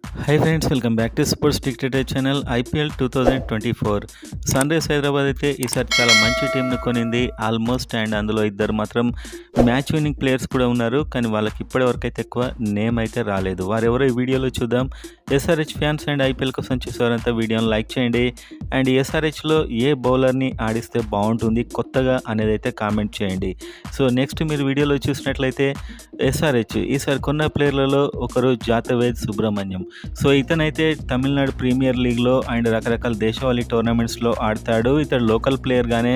High friends, welcome back to sports dictator channel. IPL 2024 Sunrisers Hyderabad అయితే ఈసారి చాలా మంచి టీంను కొనింది ఆల్మోస్ట్. అండ్ అందులో ఇద్దరు మాత్రం మ్యాచ్ విన్నింగ్ ప్లేయర్స్ కూడా ఉన్నారు, కానీ వాళ్ళకి ఇప్పటివరకు అయితే ఎక్కువ నేమ్ అయితే రాలేదు. వారెవరో ఈ వీడియోలో చూద్దాం. ఎస్ఆర్హెచ్ ఫ్యాన్స్ అండ్ ఐపీఎల్ కోసం చూసేవారంతా వీడియోని లైక్ చేయండి. అండ్ ఎస్ఆర్హెచ్లో ఏ బౌలర్ని ఆడిస్తే బాగుంటుంది కొత్తగా అనేది అయితే కామెంట్ చేయండి. సో నెక్స్ట్ మీరు వీడియోలో చూసినట్లయితే ఎస్ఆర్హెచ్ ఈసారి కొన్న ప్లేయర్లలో ఒకరు జాతవేద్ సుబ్రహ్మణ్యం. సో ఇతనైతే తమిళనాడు ప్రీమియర్ లీగ్లో అండ్ రకరకాల దేశవాళీ టోర్నమెంట్స్లో ఆడతాడు. ఇతడు లోకల్ ప్లేయర్గానే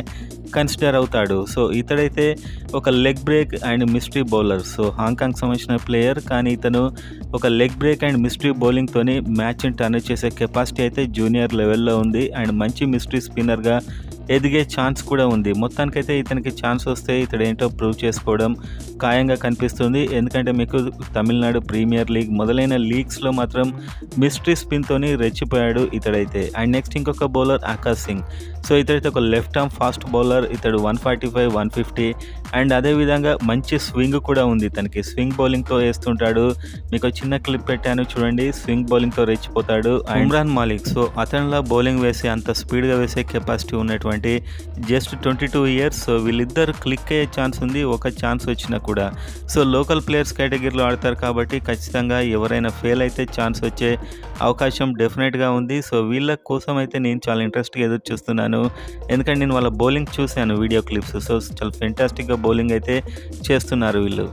కన్సిడర్ అవుతాడు. సో ఇతడైతే ఒక leg break and mystery bowler. So Hong Kong సంబంధించిన ప్లేయర్, కానీ ఇతను ఒక లెగ్ బ్రేక్ అండ్ మిస్టరీ బౌలింగ్తోని మ్యాచ్ని టర్న్ చేసే కెపాసిటీ అయితే జూనియర్ లెవెల్లో ఉంది. అండ్ మంచి మిస్టరీ స్పిన్నర్గా ఎదిగే ఛాన్స్ కూడా ఉంది. మొత్తానికైతే ఇతనికి ఛాన్స్ వస్తే ఇతడు ఏంటో ప్రూవ్ చేసుకోవడం ఖాయంగా కనిపిస్తుంది. ఎందుకంటే మీకు తమిళనాడు ప్రీమియర్ లీగ్ మొదలైన లీగ్స్లో మాత్రం మిస్టరీ స్పిన్తోని రెచ్చిపోయాడు ఇతడైతే. అండ్ నెక్స్ట్ ఇంకొక బౌలర్ ఆకాష్ సింగ్. సో ఇతడైతే ఒక లెఫ్ట్ ఆర్మ్ ఫాస్ట్ బౌలర్. ఇతడు 145, 150 అండ్ అదేవిధంగా మంచి స్వింగ్ కూడా ఉంది ఇతనికి. స్వింగ్ బౌలింగ్తో వేస్తుంటాడు. మీకు చిన్న క్లిప్ పెట్టాను చూడండి, స్వింగ్ బౌలింగ్తో రెచ్చిపోతాడు. ఇమ్రాన్ మాలిక్, సో అతనిలా బౌలింగ్ వేసే అంత స్పీడ్గా వేసే కెపాసిటీ ఉన్నటువంటి జస్ట్ 22 ఇయర్స్. సో వీళ్ళిద్దరు క్లిక్ అయ్యే ఛాన్స్ ఉంది ఒక ఛాన్స్ వచ్చినా కూడా. సో లోకల్ ప్లేయర్స్ కేటగిరీలో ఆడతారు కాబట్టి ఖచ్చితంగా ఎవరైనా ఫెయిల్ అయితే ఛాన్స్ వచ్చే అవకాశం డెఫినెట్గా ఉంది. సో వీళ్ళ కోసం అయితే నేను చాలా ఇంట్రెస్ట్గా ఎదురు చూస్తున్నాను, ఎందుకంటే నేను వాళ్ళ బౌలింగ్ చూశాను వీడియో క్లిప్స్. సో చాలా ఫెంటాస్టిక్గా బౌలింగ్ అయితే చేస్తున్నారు వీళ్ళు.